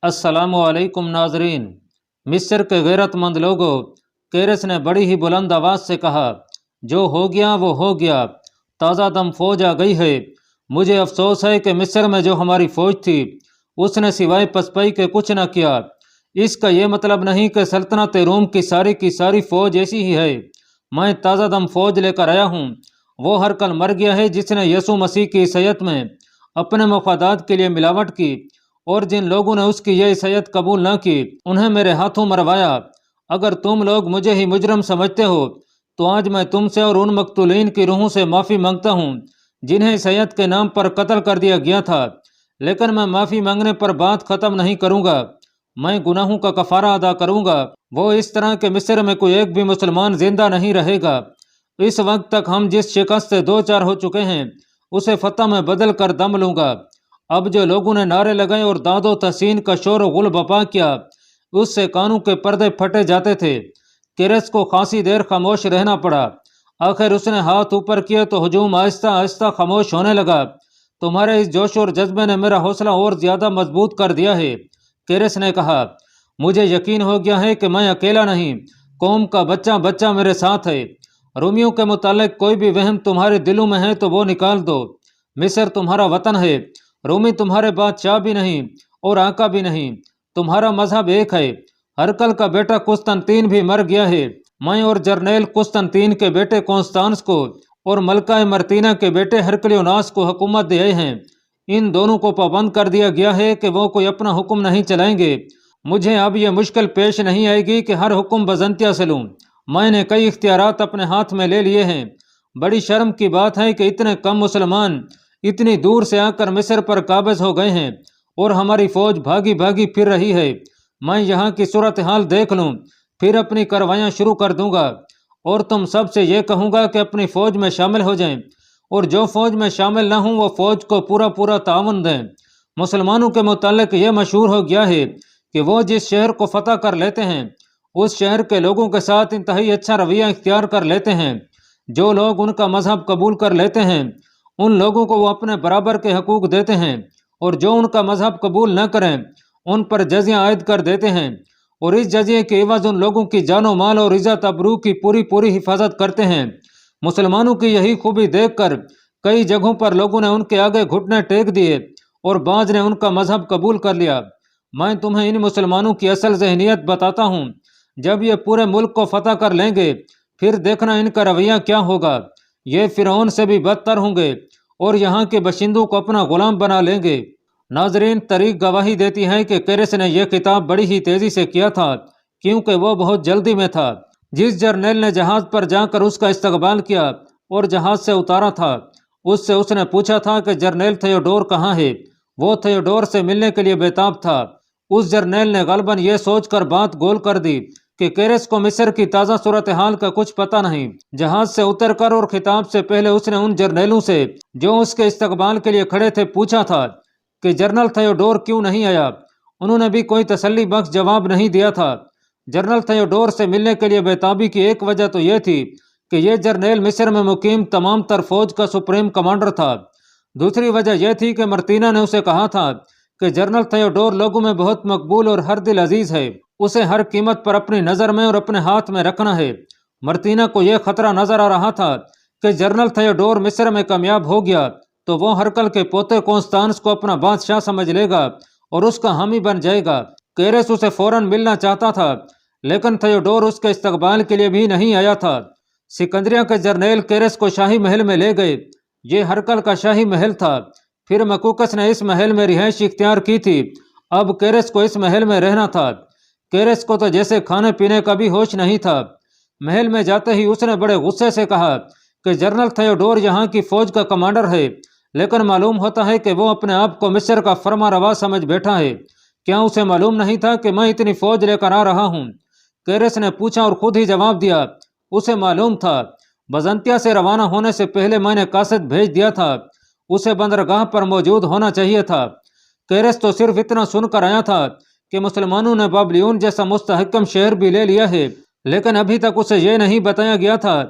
अस्सलामु अलैकुम नाजरीन। मिस्र के गैरत मंद लोगों, केरस ने बड़ी ही बुलंद आवाज़ से कहा, जो हो गया वो हो गया, ताज़ा दम फौज आ गई है। मुझे अफसोस है कि मिस्र में जो हमारी फ़ौज थी उसने सिवाय पसपई के कुछ न किया। इसका ये मतलब नहीं कि सल्तनत रोम की सारी फ़ौज ऐसी ही है। मैं ताज़ा दम फौज लेकर आया हूँ। वो हर कल मर गया है जिसने यसु मसीह की ईसाईयत में अपने मफादात के लिए मिलावट की, और जिन लोगों ने उसकी यह ईसाईयत कबूल न की उन्हें मेरे हाथों मरवाया। अगर तुम लोग मुझे ही मुजरम समझते हो तो आज मैं तुमसे और उन मकतूलीन की रूहों से माफ़ी मांगता हूँ जिन्हें ईसाईयत के नाम पर कत्ल कर दिया गया था। लेकिन मैं माफ़ी मांगने पर बात ख़त्म नहीं करूँगा। मैं गुनाहों का कफ़ारा अदा करूँगा। वो इस तरह के मिस्र में कोई एक भी मुसलमान जिंदा नहीं रहेगा। इस वक्त तक हम जिस शिकस्त से दो चार हो चुके हैं उसे फतह में बदल कर दम लूँगा। अब जो लोगों ने नारे लगाए और दादो तहसीन का शोर गुल बपा किया, उससे कानों के पर्दे फटे जाते थे। केरस को खासी देर खामोश रहना पड़ा। आखिर उसने हाथ ऊपर किया तो हुजूम आहिस्ता आहिस्ता खामोश होने लगा। तुम्हारे इस जोश और जज्बे ने मेरा हौसला और ज्यादा मजबूत कर दिया है, केरस ने कहा। मुझे यकीन हो गया है कि मैं अकेला नहीं, कौम का बच्चा बच्चा मेरे साथ है। रोमियों के मुतालिक कोई भी वहम तुम्हारे दिलों में है तो वो निकाल दो। मिस्र तुम्हारा वतन है। रोमी तुम्हारे बादशाह भी नहीं और आका भी नहीं। तुम्हारा मजहब एक है। हरकल का बेटा कुस्तनतीन भी मर गया है। मैं और जर्नेल कुस्तनतीन के बेटे कॉन्स्टांस को और मलका मर्तीना के बेटे हरकलियोनास को हुकूमत दिए हैं। इन दोनों को पाबंद कर दिया गया है कि वो कोई अपना हुक्म नहीं चलाएंगे। मुझे अब यह मुश्किल पेश नहीं आएगी कि हर हुक्म बजंतिया से लूँ। मैंने कई इख्तियारात अपने हाथ में ले लिए हैं। बड़ी शर्म की बात है कि इतने कम मुसलमान इतनी दूर से आकर मिस्र पर काबिज हो गए हैं और हमारी फौज भागी भागी फिर रही है। मैं यहाँ की सूरत हाल देख लूँ, फिर अपनी कार्रवाइयाँ शुरू कर दूंगा और तुम सब से ये कहूँगा कि अपनी फौज में शामिल हो जाएं, और जो फौज में शामिल न हों वो फौज को पूरा पूरा ताउन दें। मुसलमानों के मुतालिक यह मशहूर हो गया है कि वो जिस शहर को फतह कर लेते हैं उस शहर के लोगों के साथ इंतहाई अच्छा रवैया इख्तियार कर लेते हैं। जो लोग उनका मजहब कबूल कर लेते हैं उन लोगों को वो अपने बराबर के हकूक देते हैं, और जो उनका मजहब कबूल न करें उन पर जजिया आयद कर देते हैं, और इस जजिए के एवज उन लोगों की जानो माल और इज्जत अबरू की पूरी पूरी हिफाजत करते हैं। मुसलमानों की यही खूबी देखकर कई जगहों पर लोगों ने उनके आगे घुटने टेक दिए और बाज ने उनका मजहब कबूल कर लिया। मैं तुम्हें इन मुसलमानों की असल जहनीत बताता हूँ। जब ये पूरे मुल्क को फतह कर लेंगे फिर देखना इनका रवैया क्या होगा। ये फिरौन से भी बदतर होंगे और यहाँ के बशिंदों को अपना गुलाम बना लेंगे। नाजरीन, तारीख गवाही देती है कि केरस ने यह खिताब बड़ी ही तेजी से किया था क्योंकि वो बहुत जल्दी में था। जिस जर्नेल ने जहाज पर जाकर उसका इस्तकबाल किया और जहाज से उतारा था उससे उसने पूछा था कि जर्नेल थियोडोर कहाँ है। वो थियोडोर से मिलने के लिए बेताब था। उस जर्नेल ने गलबन यह सोचकर बात गोल कर दी कि केरस को मिस्र की ताज़ा सूरत हाल का कुछ पता नहीं। जहाज से उतरकर और खिताब से पहले उसने उन जर्नेलों से जो उसके इस्तकबाल के लिए खड़े थे पूछा था कि जनरल थियोडोर क्यों नहीं आया। उन्होंने भी कोई तसल्ली बख्श जवाब नहीं दिया था। जनरल थियोडोर से मिलने के लिए बेताबी की एक वजह तो यह थी कि यह जर्नेल मिस्र में मुकीम तमाम तर फौज का सुप्रीम कमांडर था। दूसरी वजह यह थी कि मर्तीना ने उसे कहा था कि जनरल थियोडोर लोगों में बहुत मकबूल और हर दिल अजीज है। उसे हर कीमत पर अपनी नज़र में और अपने हाथ में रखना है। मर्तीना को यह खतरा नजर आ रहा था कि जनरल थियोडोर मिस्र में कामयाब हो गया तो वो हरकल के पोते कॉन्स्टांस को अपना बादशाह समझ लेगा और उसका हामी बन जाएगा। केरस उसे फौरन मिलना चाहता था लेकिन थियोडोर उसके इस्तकबाल के लिए भी नहीं आया था। सिकंदरिया के जर्नेल केरस को शाही महल में ले गए। ये हरकल का शाही महल था। फिर मकूकस ने इस महल में रिहाइश इख्तियार की थी। अब केरस को इस महल में रहना था। केरस को तो जैसे खाने पीने का भी होश नहीं था। महल में जाते ही उसने बड़े गुस्से से कहा कि जनरल थियोडोर यहाँ की फौज का कमांडर है, लेकिन मालूम होता है कि वो अपने आप को मिस्र का फरमा रवा समझ बैठा है। क्या उसे मालूम नहीं था कि मैं इतनी फौज लेकर आ रहा हूँ? केरस ने पूछा और खुद ही जवाब दिया। उसे मालूम था। बजंतिया से रवाना होने से पहले मैंने कासिद भेज दिया था। उसे बंदरगाह पर मौजूद होना चाहिए था। केरस तो सिर्फ इतना सुनकर आया था कि मुसलमानों ने बाबलियोन जैसा मुस्तहकम शहर भी ले लिया है, लेकिन अभी तक उसे यह नहीं बताया गया था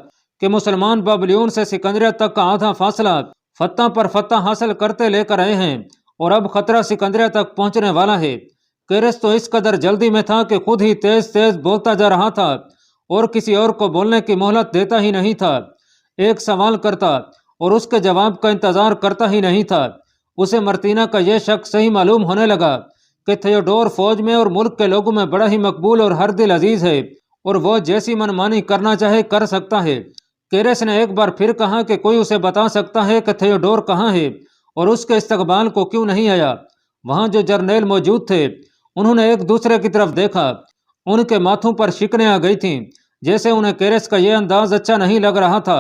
कि मुसलमान बाबलियोन से सिकंदरिया तक का आधा फासला फतह पर फतह हासिल करते लेकर आए हैं और अब खतरा सिकंदरिया तक पहुंचने वाला है। केरस तो इस कदर जल्दी में था कि खुद ही तेज तेज बोलता जा रहा था और किसी और को बोलने की मोहलत देता ही नहीं था। एक सवाल करता और उसके जवाब का इंतजार करता ही नहीं था। उसे मर्तीना का यह शक सही मालूम होने लगा कि थियोडोर फौज में और मुल्क के लोगों में बड़ा ही मकबूल और हर दिल अजीज है और वो जैसी मनमानी करना चाहे कर सकता है। केरेस ने एक बार फिर कहा कि कोई उसे बता सकता है कि थियोडोर कहाँ है और उसके इस्तकबाल को क्यों नहीं आया। वहां जो जर्नेल मौजूद थे उन्होंने एक दूसरे की तरफ देखा। उनके माथों पर शिकने आ गई थीं, जैसे उन्हें केरेस का यह अंदाज अच्छा नहीं लग रहा था।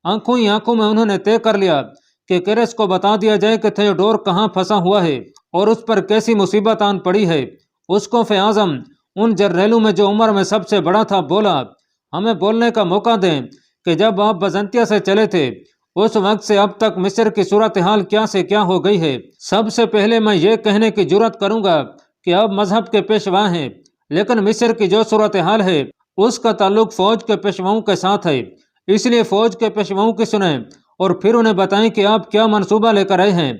आंखों ही आंखों में उन्होंने तय कर लिया कि केरेस को बता दिया जाए कि थियोडोर कहाँ फंसा हुआ है और उस पर कैसी मुसीबत आन पड़ी है। उसकोफ आजम उन जर्नेलों में जो उम्र में सबसे बड़ा था बोला, हमें बोलने का मौका दें कि जब आप बजंतिया से चले थे उस वक्त से अब तक मिस्र की सूरत हाल क्या से क्या हो गई है। सबसे पहले मैं ये कहने की जुर्रत करूंगा कि अब मजहब के पेशवा हैं, लेकिन मिस्र की जो सूरत हाल है उसका ताल्लुक फौज के पेशवाओं के साथ है। इसलिए फौज के पेशवाओं की सुने और फिर उन्हें बताएं कि आप क्या मंसूबा लेकर आए हैं।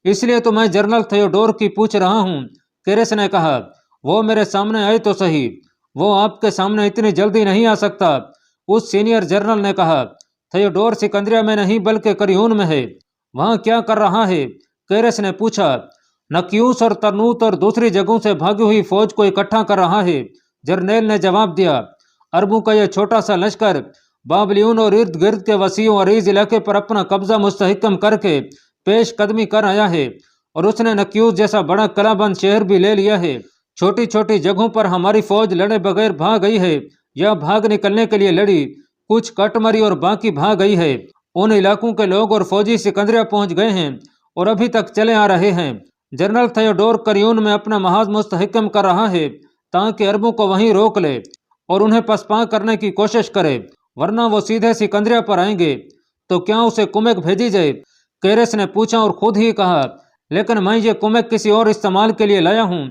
इसलिए तो मैं जनरल थियोडोर की पूछ रहा हूँ। केरेस ने कहा, वो मेरे सामने आए तो सही, वो आपके सामने इतनी जल्दी नहीं आ सकता। उस सीनियर जनरल ने कहा, थियोडोर सिकंदरिया में नहीं बल्कि करियून में है। वहाँ क्या कर रहा है? केरेस ने पूछा। नक्यूस और तरनूत और दूसरी जगहों से भागी हुई फौज को इकट्ठा कर रहा है, जर्नेल ने जवाब दिया। अरबों का यह छोटा सा लश्कर बाबलियून और इर्द गिर्द के वसी और अरीज इलाके पर अपना कब्जा मुस्तहकम करके पेश कदमी कर आया है और उसने नक्यूस जैसा बड़ा कलाबंद शहर भी ले लिया है। छोटी छोटी जगहों पर हमारी फौज लड़े बगैर भाग गई है या भाग निकलने के लिए लड़ी, कुछ कट मरी और बाकी भाग गई है। उन इलाकों के लोग और फौजी सिकंदरिया पहुंच गए हैं और अभी तक चले आ रहे हैं। जनरल थियोडोर करियून में अपना महाज मुस्तहकम कर रहा है ताकि अरबों को वहीं रोक ले और उन्हें पसपा करने की कोशिश करे, वरना वो सीधे सिकंदरिया पर आएंगे। तो क्या उसे कुमक भेजी जाए? केरेस ने पूछा और खुद ही कहा, लेकिन मैं ये कुमक किसी और इस्तेमाल के लिए लाया हूँ।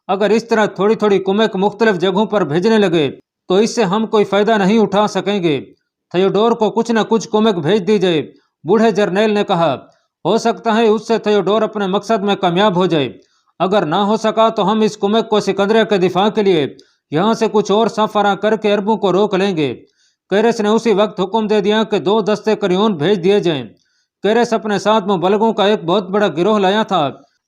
अगर इस तरह थोड़ी थोड़ी कुमक मुख्तलिफ जगहों पर भेजने लगे तो इससे हम कोई फायदा नहीं उठा सकेंगे। थियोडोर को कुछ न कुछ कुमक भेज दी जाए, बूढ़े जर्नेल ने कहा। हो सकता है उससे थियोडोर अपने मकसद में कामयाब हो जाए। अगर ना हो सका तो हम इस कुमक को सिकंदरिया के दिफा के लिए यहाँ से कुछ और सफरा करके अरबों को रोक लेंगे। केरेस ने उसी वक्त हुक्म दे दिया कि 2 दस्ते करियून भेज दिए जाएं। केरेस अपने साथ मुबलगों का एक बहुत बड़ा गिरोह लाया था।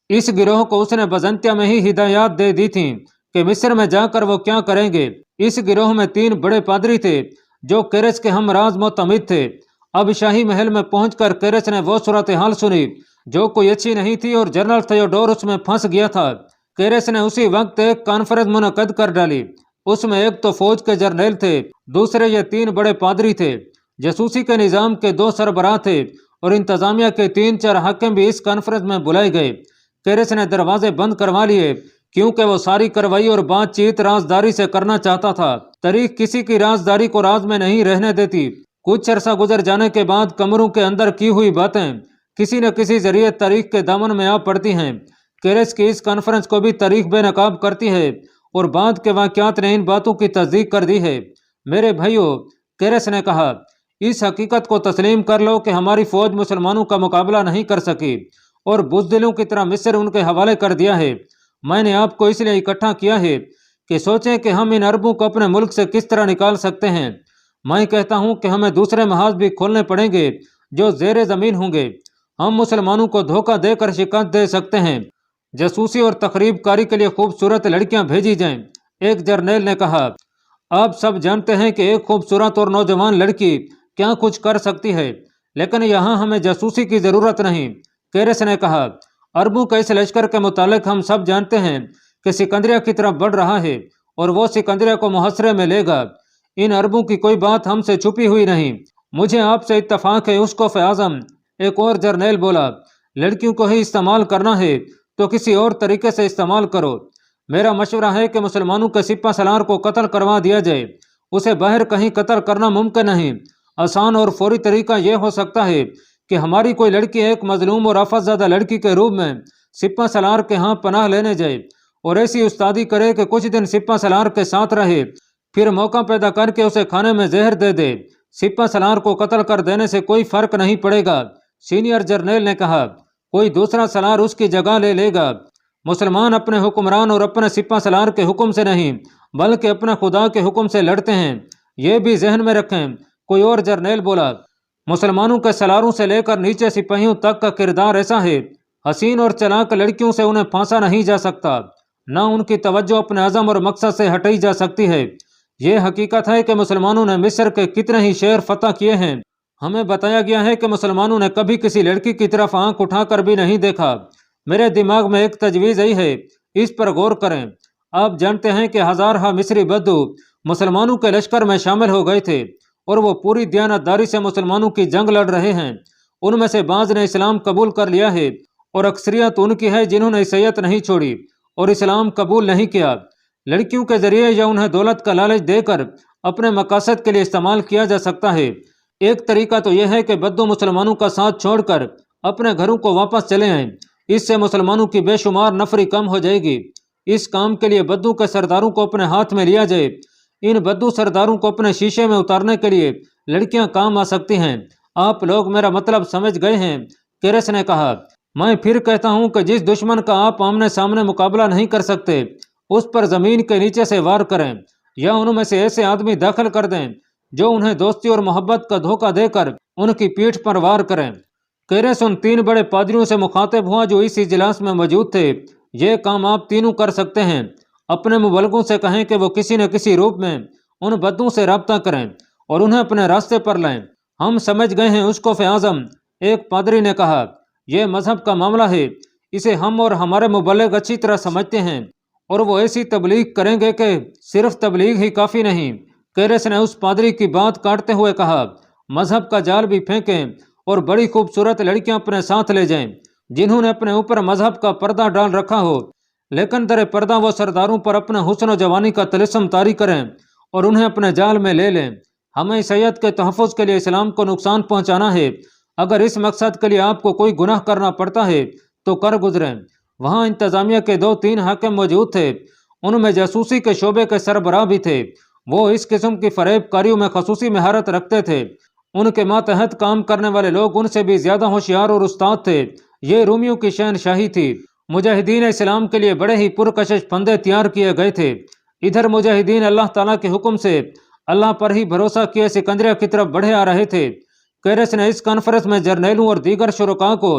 इस गिरोह को उसने बजंतिया में ही हिदायत दे दी थी कि मिस्र में जाकर वो क्या करेंगे। इस गिरोह में 3 बड़े पादरी थे जो केरेस के हमराज मोतमिद थे। अब शाही महल में पहुंचकर केरेस ने वो सूरत हाल सुनी जो कोई अच्छी नहीं थी और जनरल थियोडोर उसमें फंस गया था। केरेस ने उसी वक्त एक कॉन्फ्रेंस मुनक्कद कर डाली। उसमें एक तो फौज के जर्नेल थे, दूसरे ये 3 बड़े पादरी थे, जासूसी के निज़ाम के 2 सरबराह थे और इंतजामिया के 3-4 हाकिम भी इस कॉन्फ्रेंस में बुलाए गए। केरेस ने दरवाजे बंद करवा लिए क्योंकि वो सारी कार्रवाई और बातचीत राजदारी से करना चाहता था। तारीख किसी की राजदारी को राज में नहीं रहने देती। कुछ अरसा गुजर जाने के बाद कमरों के अंदर की हुई बातें किसी न किसी जरिए तारीख के दामन में आ पड़ती हैं। केरेस की इस कॉन्फ्रेंस को भी तारीख बेनकाब करती है और बाद के वाक़यात ने इन बातों की तस्दीक कर दी है। मेरे भाइयों, केरेस ने कहा, इस हकीकत को तस्लीम कर लो कि हमारी फौज मुसलमानों का मुकाबला नहीं कर सकी और बुज़दिलों की तरह मिस्र उनके हवाले कर दिया है। मैंने आपको इसलिए इकट्ठा किया है कि सोचें कि हम इन अरबों को अपने मुल्क से किस तरह निकाल सकते हैं। मैं कहता हूं कि हमें दूसरे महाज भी खोलने पड़ेंगे जो ज़ेरे ज़मीन होंगे। हम मुसलमानों को धोखा देकर शिकस्त दे सकते हैं। जासूसी और तखरीब कारी के लिए खूबसूरत लड़कियां भेजी जाएं। एक जर्नेल ने कहा, आप सब जानते हैं कि एक खूबसूरत और नौजवान लड़की क्या कुछ कर सकती है, लेकिन यहाँ हमें जासूसी की ज़रूरत नहीं। केरेस ने कहा, अरबों के इस लश्कर के मुतालिक हम सब जानते हैं कि सिकंदरिया की तरफ बढ़ रहा है और वो सिकंदरिया को मुहसरे में लेगा। इन अरबों की कोई बात हमसे छुपी हुई नहीं। मुझे आपसे इत्तफाक है। उसकोफ आज़म, एक और जर्नेल बोला, लड़कियों को ही इस्तेमाल करना है तो किसी और तरीके से इस्तेमाल करो। मेरा मशवरा है कि मुसलमानों के सिपा सलार को कत्ल करवा दिया जाए। उसे बाहर कहीं कत्ल करना मुमकिन नहीं। आसान और फौरी तरीका यह हो सकता है कि हमारी कोई लड़की एक मजलूम और आफतज़दा लड़की के रूप में सिपा सलार के यहाँ पनाह लेने जाए और ऐसी उस्तादी करे कि कुछ दिन सिपा सलार के साथ रहे, फिर मौका पैदा करके उसे खाने में जहर दे दे। सिपा सलार को कत्ल कर देने से कोई फर्क नहीं पड़ेगा। सीनियर जर्नेल ने कहा, कोई दूसरा सलार उसकी जगह ले लेगा। मुसलमान अपने हुक्मरान और अपने सिपा सलार के हुक्म से नहीं बल्कि अपने खुदा के हुक्म से लड़ते हैं, ये भी जहन में रखें। कोई और जर्नेल बोला, मुसलमानों के सलारों से लेकर नीचे सिपाहियों तक का किरदार ऐसा है, हसीन और चलाक लड़कियों से उन्हें फांसा नहीं जा सकता, न उनकी तवज्जो अपने अज़म और मकसद से हटाई जा सकती है। ये हकीकत है कि मुसलमानों ने मिस्र के कितने ही शहर फतह किए हैं। हमें बताया गया है कि मुसलमानों ने कभी किसी लड़की की तरफ आंख उठाकर भी नहीं देखा। मेरे दिमाग में एक तजवीज़ आई है, इस पर गौर करें। आप जानते हैं कि हज़ार मिस्री बद्दू मुसलमानों के लश्कर में शामिल हो गए थे और वो पूरी दयानतदारी से मुसलमानों की जंग लड़ रहे हैं। उनमें से बाज़ ने इस्लाम कबूल कर लिया है और अक्सरियत उनकी है जिन्होंने ईसाईयत नहीं छोड़ी और इस्लाम कबूल नहीं किया। लड़कियों के जरिए या उन्हें दौलत का लालच देकर अपने मकासद के लिए इस्तेमाल किया जा सकता है। एक तरीका तो यह है कि बद्दू मुसलमानों का साथ छोड़कर अपने घरों को वापस चले आएं। इससे मुसलमानों की बेशुमार नफरी कम हो जाएगी। इस काम के लिए बद्दू के सरदारों को अपने हाथ में लिया जाए। इन बद्दू सरदारों को अपने शीशे में उतारने के लिए लड़कियां काम आ सकती हैं। आप लोग मेरा मतलब समझ गए हैं, केरेस ने कहा। मैं फिर कहता हूं कि जिस दुश्मन का आप आमने सामने मुकाबला नहीं कर सकते उस पर जमीन के नीचे से वार करें या उनमें से ऐसे आदमी दाखिल कर दें जो उन्हें दोस्ती और मोहब्बत का धोखा देकर उनकी पीठ पर वार करें। केरेस उन 3 बड़े पादरियों से मुखातिब हुआ जो इस इजलास में मौजूद थे। ये काम आप तीनों कर सकते हैं। अपने मुबल्लिगों से कहें कि वो किसी न किसी रूप में उन बद्दों से रब्ता करें और उन्हें अपने रास्ते पर लाएं। हम समझ गए हैं उसको आज़म, एक पादरी ने कहा। यह मजहब का मामला है, इसे हम और हमारे मुबल्लिग अच्छी तरह समझते हैं और वो ऐसी तबलीग करेंगे कि सिर्फ तबलीग ही काफ़ी नहीं। केरेस ने उस पादरी की बात काटते हुए कहा, मजहब का जाल भी फेंकें और बड़ी खूबसूरत लड़कियां अपने साथ ले जाएं जिन्होंने अपने ऊपर मजहब का पर्दा डाल रखा हो, लेकिन दर पर्दा वो सरदारों पर अपना हुस्न और जवानी का तिलिस्म तारी करें और उन्हें अपने जाल में ले लें। हमें ईसाईयत के तहफ़्फ़ुज़ के लिए इस्लाम को नुकसान पहुँचाना है। अगर इस मकसद के लिए आपको कोई गुनाह करना पड़ता है तो कर गुजरें। वहाँ इंतज़ामिया के 2-3 हाकिम मौजूद थे। उनमें जासूसी के शोबे के सरबराह भी थे। वो इस किस्म की फरेबकारियों में खसूसी महारत रखते थे। उनके मातहत काम करने वाले लोग उनसे भी ज़्यादा होशियार और उस्ताद थे। ये रोमियों की शहनशाही थी। मुजाहिदीन इस्लाम के लिए बड़े ही पुरकशिश फंदे तैयार किए गए थे। इधर मुजाहिदीन अल्लाह ताला के हुक्म से अल्लाह पर ही भरोसा किए सिकंदरिया की तरफ बढ़े आ रहे थे। केरेस ने इस कॉन्फ्रेंस में जर्नैलों और दीगर शुरका को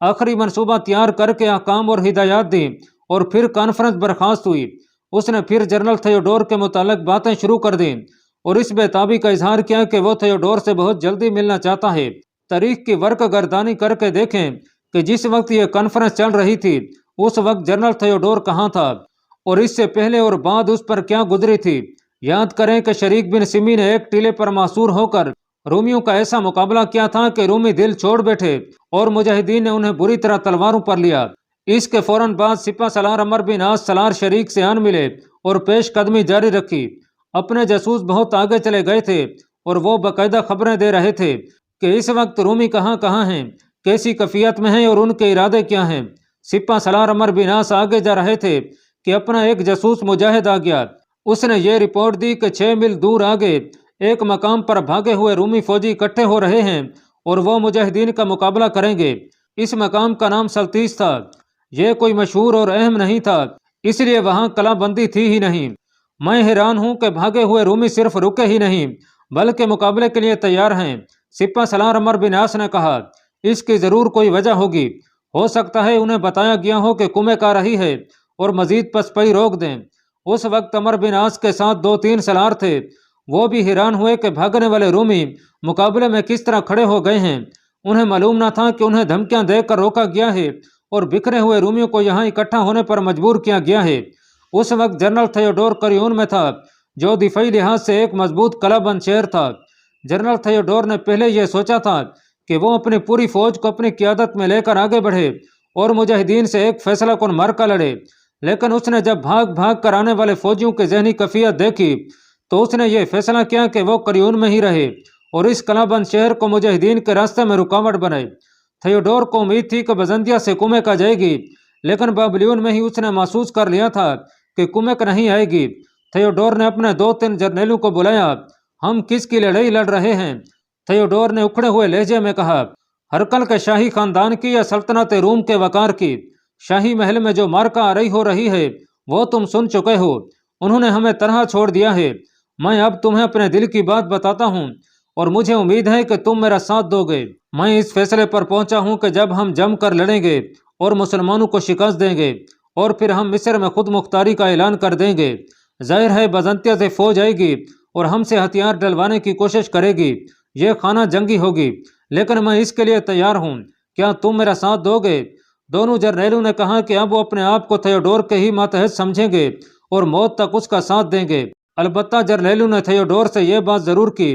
आखिरी मनसूबा तैयार करके अहकाम और हिदायत दी और फिर कॉन्फ्रेंस बर्खास्त हुई। उसने फिर जनरल थियोडोर के मुतालिक बातें शुरू कर दी और इस बेताबी का इजहार किया कि वो थियोडोर से बहुत जल्दी मिलना चाहता है। तारीख की वर्क गर्दानी करके देखें कि जिस वक्त ये कॉन्फ्रेंस चल रही थी उस वक्त जनरल थियोडोर कहाँ था और इससे पहले और बाद उस पर क्या गुजरी थी। याद करें कि शरीक बिन सिमी ने एक टीले पर मासूर होकर रोमियों का ऐसा मुकाबला किया था कि रोमी दिल छोड़ बैठे और मुजाहिदीन ने उन्हें बुरी तरह तलवारों पर लिया। इसके फौरन बाद सिपा सलार अमर बिन आस सलार शरीक से आन मिले और पेश कदमी जारी रखी। अपने जासूस बहुत आगे चले गए थे और वो बाकायदा खबरें दे रहे थे कि इस वक्त रोमी कहाँ कहाँ हैं, कैसी कैफियत में हैं और उनके इरादे क्या हैं। सिपा सलार अमर बिन आस आगे जा रहे थे कि अपना एक जासूस मुजाहिद आ गया। उसने ये रिपोर्ट दी कि 6 मील दूर आगे एक मकाम पर भागे हुए रूमी फौजी इकट्ठे हो रहे हैं और वो मुजाहिदीन का मुकाबला करेंगे। इस मकाम का नाम सल्तीस था। यह कोई मशहूर और अहम नहीं था, इसलिए वहाँ कलाबंदी थी ही नहीं। मैं हैरान हूँ कि भागे हुए रूमी सिर्फ रुके ही नहीं बल्कि मुकाबले के लिए तैयार हैं। सिपा सलार अमर बिन आस ने कहा, इसकी ज़रूर कोई वजह होगी। हो सकता है उन्हें बताया गया हो कि कुमेक आ रही है और मजीद पसपई रोक दें। उस वक्त अमर बिन आस के साथ 2-3 सलार थे। वो भी हैरान हुए कि भागने वाले रूमी मुकाबले में किस तरह खड़े हो गए हैं। उन्हें मालूम न था कि उन्हें धमकियां देकर रोका गया है और बिखरे हुए रूमियों को यहाँ इकट्ठा होने पर मजबूर किया गया है। उस वक्त जनरल थियोडोर करियोन में था जो दिफाई लिहाज से एक मजबूत कलाबंद शहर था। जनरल थियोडोर ने पहले यह सोचा था कि वो अपनी पूरी फौज को अपनी क़ियादत में लेकर आगे बढ़े और मुजाहिदीन से एक फैसला कुन मार्का लड़े, लेकिन उसने जब भाग भाग कर आने वाले फौजियों की जहनी कैफियत देखी तो उसने ये फैसला किया कि वो करियोन में ही रहे और इस कलाबंद शहर को मुजाहिदीन के रास्ते में रुकावट बनाए। थियोडोर को उम्मीद थी कि बजंतिया से कुमेक आ जाएगी, लेकिन बाबलियोन में ही उसने महसूस कर लिया था कि कुमेक नहीं आएगी। थियोडोर ने अपने 2-3 जर्नैलों को बुलाया। हम किसकी लड़ाई लड़ रहे हैं? थियोडोर ने उखड़े हुए लहजे में कहा, हरकल के शाही खानदान की या सल्तनत रूम के वकार की? शाही महल में जो मार्का आरई हो रही है वो तुम सुन चुके हो। उन्होंने हमें तनहा छोड़ दिया है। मैं अब तुम्हें अपने दिल की बात बताता हूँ और मुझे उम्मीद है कि तुम मेरा साथ दोगे। मैं इस फैसले पर पहुंचा हूँ कि जब हम जम कर लड़ेंगे और मुसलमानों को शिकस्त देंगे और फिर हम मिस्र में खुद मुख्तारी का ऐलान कर देंगे। जाहिर है बजंतिया से फौज आएगी और हमसे हथियार डलवाने की कोशिश करेगी। ये खाना जंगी होगी, लेकिन मैं इसके लिए तैयार हूँ। क्या तुम मेरा साथ दोगे? दोनों जर्नैलों ने कहा कि अब वो अपने आप को थियोडोर के ही मातहत समझेंगे और मौत तक उसका साथ देंगे। अलबत्ता जर्नैलों ने थियोडोर से यह बात जरूर की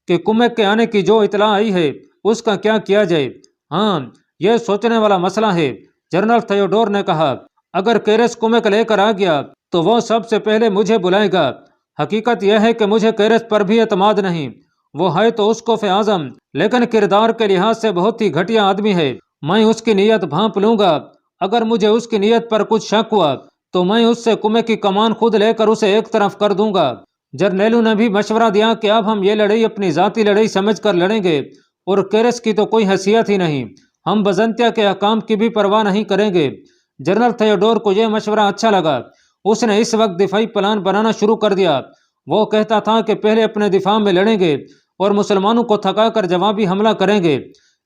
कि कुमेक के आने की जो इतला आई है उसका क्या किया जाए। हाँ, यह सोचने वाला मसला है। जनरल थियोडोर ने कहा, अगर केरस कुमेक लेकर आ गया तो वो सबसे पहले मुझे बुलाएगा। हकीकत यह है कि मुझे केरस पर भी एतमाद नहीं। वो है तो उसकोफ़ आज़म, लेकिन किरदार के लिहाज से बहुत ही घटिया आदमी है। मैं उसकी नीयत भांप लूंगा। अगर मुझे उसकी नीयत पर कुछ शक हुआ तो मैं उससे कुमेक की कमान खुद लेकर उसे एक तरफ कर दूंगा। जर्नैलों ने भी मशवरा दिया कि अब हम ये लड़ाई अपनी ज़ाती लड़ाई समझकर लड़ेंगे और केरस की तो कोई हैसियत ही नहीं। हम बजंतिया के अहकाम की भी परवाह नहीं करेंगे। जनरल थियोडोर को यह मशवरा अच्छा लगा। उसने इस वक्त दिफाई प्लान बनाना शुरू कर दिया। वो कहता था कि पहले अपने दिफा में लड़ेंगे और मुसलमानों को थका कर जवाबी हमला करेंगे।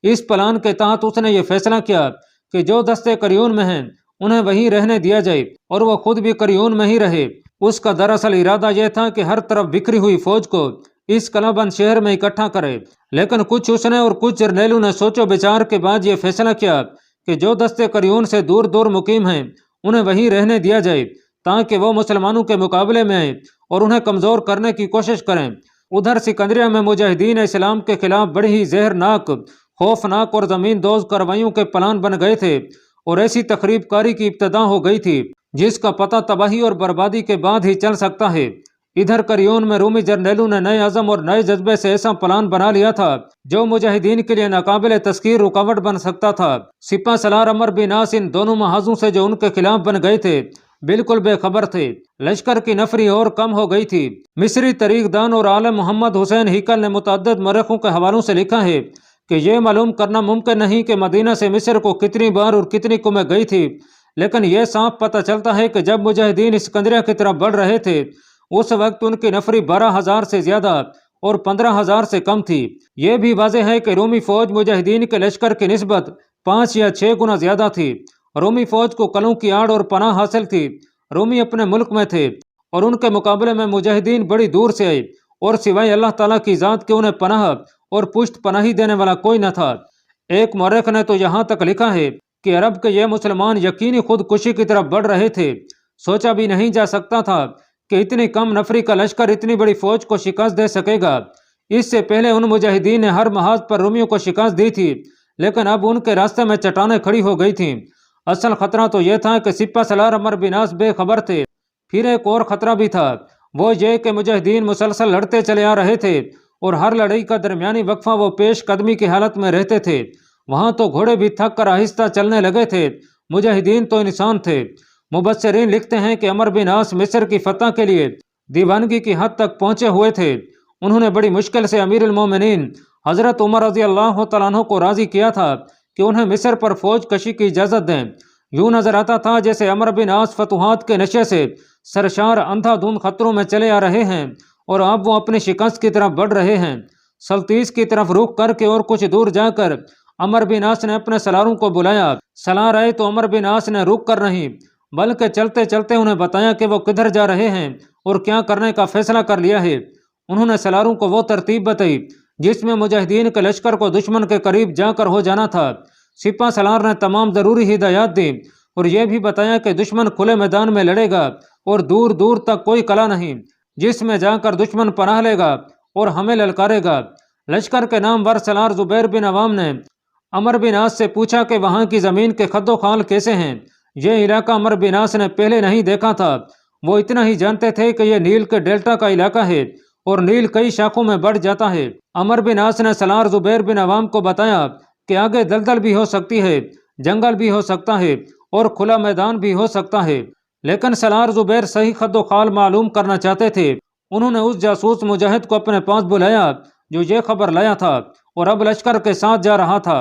इस प्लान के तहत उसने ये फैसला किया कि जो दस्ते करियून में हैं उन्हें वहीं रहने दिया जाए और वह खुद भी करियून में ही रहे। उसका दरअसल इरादा यह था कि हर तरफ बिखरी हुई फौज को इस कलाबंद शहर में इकट्ठा करे, लेकिन कुछ उसने और कुछ जर्नैलों ने सोचो विचार के बाद यह फैसला किया कि जो दस्ते करियून से दूर दूर मुकीम हैं उन्हें वहीं रहने दिया जाए ताकि वो मुसलमानों के मुकाबले में आए और उन्हें कमज़ोर करने की कोशिश करें। उधर सिकंदरिया में मुजाहिदीन इस्लाम के खिलाफ बड़ी ही जहरनाक, खौफनाक और ज़मीन दोज कार्रवाइयों के प्लान बन गए थे और ऐसी तकरीबकारी की इब्तदा हो गई थी जिसका पता तबाही और बर्बादी के बाद ही चल सकता है। इधर करियून में रूमी जर्नैलों ने नए अज़म और नए जज्बे से ऐसा प्लान बना लिया था जो मुजाहिदीन के लिए नाकाबिल तस्कीर रुकावट बन सकता था। सिपा सलार अमर बिन आस इन दोनों महाजों से जो उनके खिलाफ बन गए थे बिल्कुल बेखबर थे। लश्कर की नफरी और कम हो गई थी। मिस्री तरीकदान और आलम मोहम्मद हुसैन हिकल ने मुतअद्दिद मौरखों के हवालों से लिखा है कि यह मालूम करना मुमकिन नहीं कि मदीना से मिस्र को कितनी बार और कितनी कुमें गई थी, लेकिन यह साफ पता चलता है कि जब मुजाहिदीन सिकंदरिया की तरफ बढ़ रहे थे उस वक्त उनकी नफरी 12,000 से ज्यादा और 15,000 से कम थी। यह भी वाज़ेह है कि रोमी फौज मुजाहिदीन के लश्कर की निस्बत 5 या 6 गुना ज्यादा थी। रोमी फौज को कलों की आड़ और पनाह हासिल थी। रोमी अपने मुल्क में थे और उनके मुकाबले में मुजाहिदीन बड़ी दूर से आए और सिवाय अल्लाह ताला की ज़ात के उन्हें पनाह और पुष्ट पनाही देने वाला कोई न था। एक मौरख ने तो यहाँ तक लिखा है कि अरब के ये मुसलमान यकीनी खुदकुशी की तरफ बढ़ रहे थे। सोचा भी नहीं जा सकता था कि इतनी कम नफरी का लश्कर इतनी बड़ी फौज को शिकस्त दे सकेगा। इससे पहले उन मुजाहिदीन ने हर महाज पर रोमियों को शिकस्त दी थी, लेकिन अब उनके रास्ते में चट्टानें खड़ी हो गई थीं। असल खतरा तो यह था कि सिपा सलार अमर बिन आस बेखबर थे। फिर एक और खतरा भी था, वो ये कि मुजाहिदीन मुसलसल लड़ते चले आ रहे थे और हर लड़ाई का दरमियानी वक्फा वो पेश कदमी की हालत में रहते थे। वहाँ तो घोड़े भी थक कर आहिस्ता चलने लगे थे। मुजाहिदीन तो इंसान थे। मुबस्सिरीन लिखते हैं कि अमर बिन आस मिस्र की फतह के लिए दीवानगी की हद तक पहुँचे हुए थे। उन्होंने बड़ी मुश्किल से अमीरुल मोमिनीन हज़रत उमर रज़ी अल्लाह तआला अन्हु को राज़ी किया था कि उन्हें मिस्र पर फौज कशी की इजाज़त दें। यूं नजर आता था जैसे अमर बिन आस फतुहात के नशे से सरशार अंधाधुंध खतरों में चले आ रहे हैं और अब वो अपनी शिकस्त की तरफ बढ़ रहे हैं। सल्तीस की तरफ रुख करके और कुछ दूर जाकर अमर बिन आस ने अपने सलारों को बुलाया। सलार आए तो अमर बिन आस ने रुक कर नहीं बल्कि चलते चलते उन्हें बताया कि वो किधर जा रहे हैं और क्या करने का फैसला कर लिया है। उन्होंने सलारों को वो तरतीब बताई जिसमें मुजाहिदीन के लश्कर को दुश्मन के करीब जाकर हो जाना था। सिपा सलार ने तमाम ज़रूरी हिदायत दी और यह भी बताया कि दुश्मन खुले मैदान में लड़ेगा और दूर दूर तक कोई कला नहीं जिसमें जाकर दुश्मन पनाह लेगा और हमें ललकारेगा। लश्कर के नामवर सलार जुबैर बिन अवाम ने अमर बिन आस से पूछा कि वहाँ की ज़मीन के खद्दो खाल कैसे हैं। यह इलाका अमर बिन आस ने पहले नहीं देखा था। वो इतना ही जानते थे कि यह नील के डेल्टा का इलाका है और नील कई शाखों में बढ़ जाता है। अमर बिन आस ने सलार जुबैर बिन अवाम को बताया कि आगे दलदल भी हो सकती है, जंगल भी हो सकता है और खुला मैदान भी हो सकता है, लेकिन सलार जुबैर सही खद्दो खाल मालूम करना चाहते थे। उन्होंने उस जासूस मुजाहिद को अपने पास बुलाया जो ये खबर लाया था और अब लश्कर के साथ जा रहा था।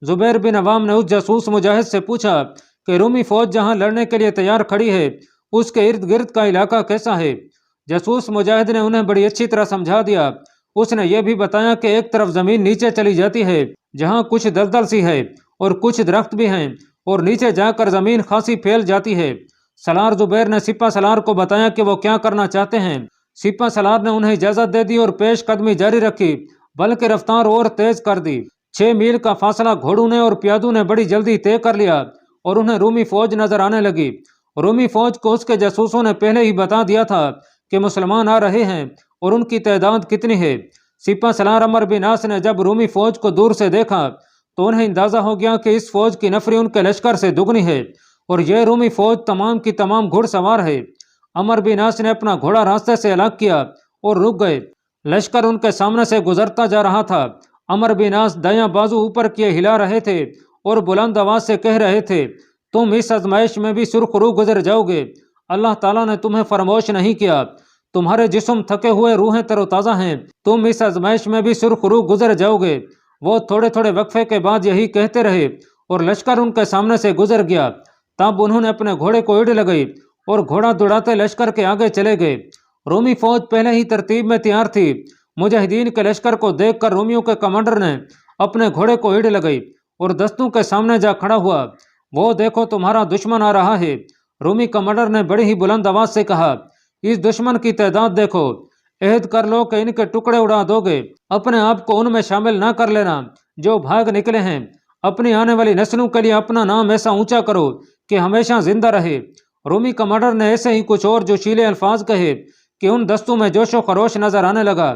जुबैर बिन अवाम ने उस जासूस मुजाहिद से पूछा کہ رومی فوج جہاں لڑنے کے لیے تیار کھڑی ہے اس کے ارد گرد کا علاقہ کیسا ہے۔ جاسوس مجاہد نے انہیں بڑی اچھی طرح سمجھا دیا۔ اس نے یہ بھی بتایا کہ ایک طرف زمین نیچے چلی جاتی ہے جہاں کچھ دلدل سی ہے اور کچھ درخت بھی ہیں، اور نیچے جا کر زمین خاصی پھیل جاتی ہے۔ سالار زبیر نے سپہ سالار کو بتایا کہ وہ کیا کرنا چاہتے ہیں۔ سپہ سالار نے انہیں اجازت دے دی اور پیش قدمی جاری رکھی، بلکہ رفتار اور تیز کر دی۔ 6 میل کا فاصلہ گھوڑوں نے اور پیادوں نے بڑی جلدی طے کر لیا اور انہیں رومی فوج نظر آنے لگی۔ رومی فوج کو اس کے جاسوسوں نے پہلے ہی بتا دیا تھا کہ مسلمان آ رہے ہیں اور ان کی تعداد کتنی ہے۔ سپہ سالار عمرو بن عاص نے جب رومی فوج کو دور سے دیکھا تو انہیں اندازہ ہو گیا کہ اس فوج کی نفری ان کے لشکر سے دگنی ہے اور یہ رومی فوج تمام کی تمام گھڑ سوار ہے۔ عمرو بن عاص نے اپنا گھوڑا راستے سے الگ کیا اور رک گئے۔ لشکر ان کے سامنے سے گزرتا جا رہا تھا۔ عمرو بن عاص دایاں بازو اوپر کیے ہلا رہے تھے اور بلند آواز سے کہہ رہے تھے، تم اس آزمائش میں بھی سرخ روح گزر جاؤ گے۔ اللہ تعالیٰ نے تمہیں فراموش نہیں کیا۔ تمہارے جسم تھکے ہوئے، روحیں تر و تازہ ہیں، تم اس آزمائش میں بھی سرخ روح گزر جاؤ گے۔ وہ تھوڑے تھوڑے وقفے کے بعد یہی کہتے رہے اور لشکر ان کے سامنے سے گزر گیا۔ تب انہوں نے اپنے گھوڑے کو ایڑ لگائی اور گھوڑا دوڑاتے لشکر کے آگے چلے گئے۔ رومی فوج پہلے ہی ترتیب میں تیار تھی۔ مجاہدین کے لشکر کو دیکھ کر رومیوں کے کمانڈر نے اپنے گھوڑے کو ایڑ لگائی اور دستوں کے سامنے جا کھڑا ہوا۔ وہ دیکھو تمہارا دشمن آ رہا ہے۔ رومی کمانڈر نے بڑی ہی بلند آواز سے کہا، اس دشمن کی تعداد دیکھو، عہد کر لو کہ ان کے ٹکڑے اڑا دو گے، اپنے آپ کو ان میں شامل نہ کر لینا جو بھاگ نکلے ہیں۔ اپنی آنے والی نسلوں کے لیے اپنا نام ایسا اونچا کرو کہ ہمیشہ زندہ رہے۔ رومی کمانڈر نے ایسے ہی کچھ اور جوشیلے الفاظ کہے کہ ان دستوں میں جوش و خروش نظر آنے لگا۔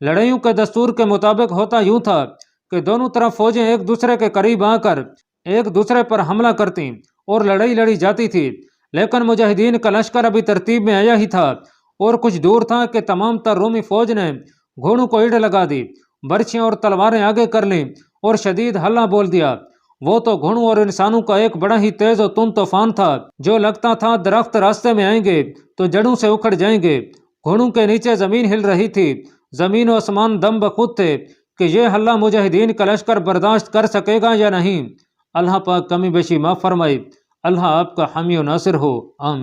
لڑائیوں کے دستور کے مطابق ہوتا یوں تھا کہ دونوں طرف فوجیں ایک دوسرے کے قریب آ کر ایک دوسرے پر حملہ کرتیں اور لڑائی لڑی جاتی تھی، لیکن مجاہدین کا لشکر ابھی ترتیب میں آیا ہی تھا اور کچھ دور تھا کہ تمام تر رومی فوج نے گھوڑوں کو ایڑ لگا دی، برچھیاں اور تلواریں آگے کر لیں اور شدید ہلہ بول دیا۔ وہ تو گھوڑوں اور انسانوں کا ایک بڑا ہی تیز و تند طوفان تھا جو لگتا تھا درخت راستے میں آئیں گے تو جڑوں سے اکھڑ جائیں گے۔ گھوڑوں کے نیچے زمین ہل رہی تھی، زمین و آسمان دم بخود تھے کہ یہ ہلہ مجاہدین کا لشکر برداشت کر سکے گا یا نہیں۔ اللہ پاک کمی بیشی معاف فرمائے۔ اللہ آپ کا حامی و ناصر ہو، آمین۔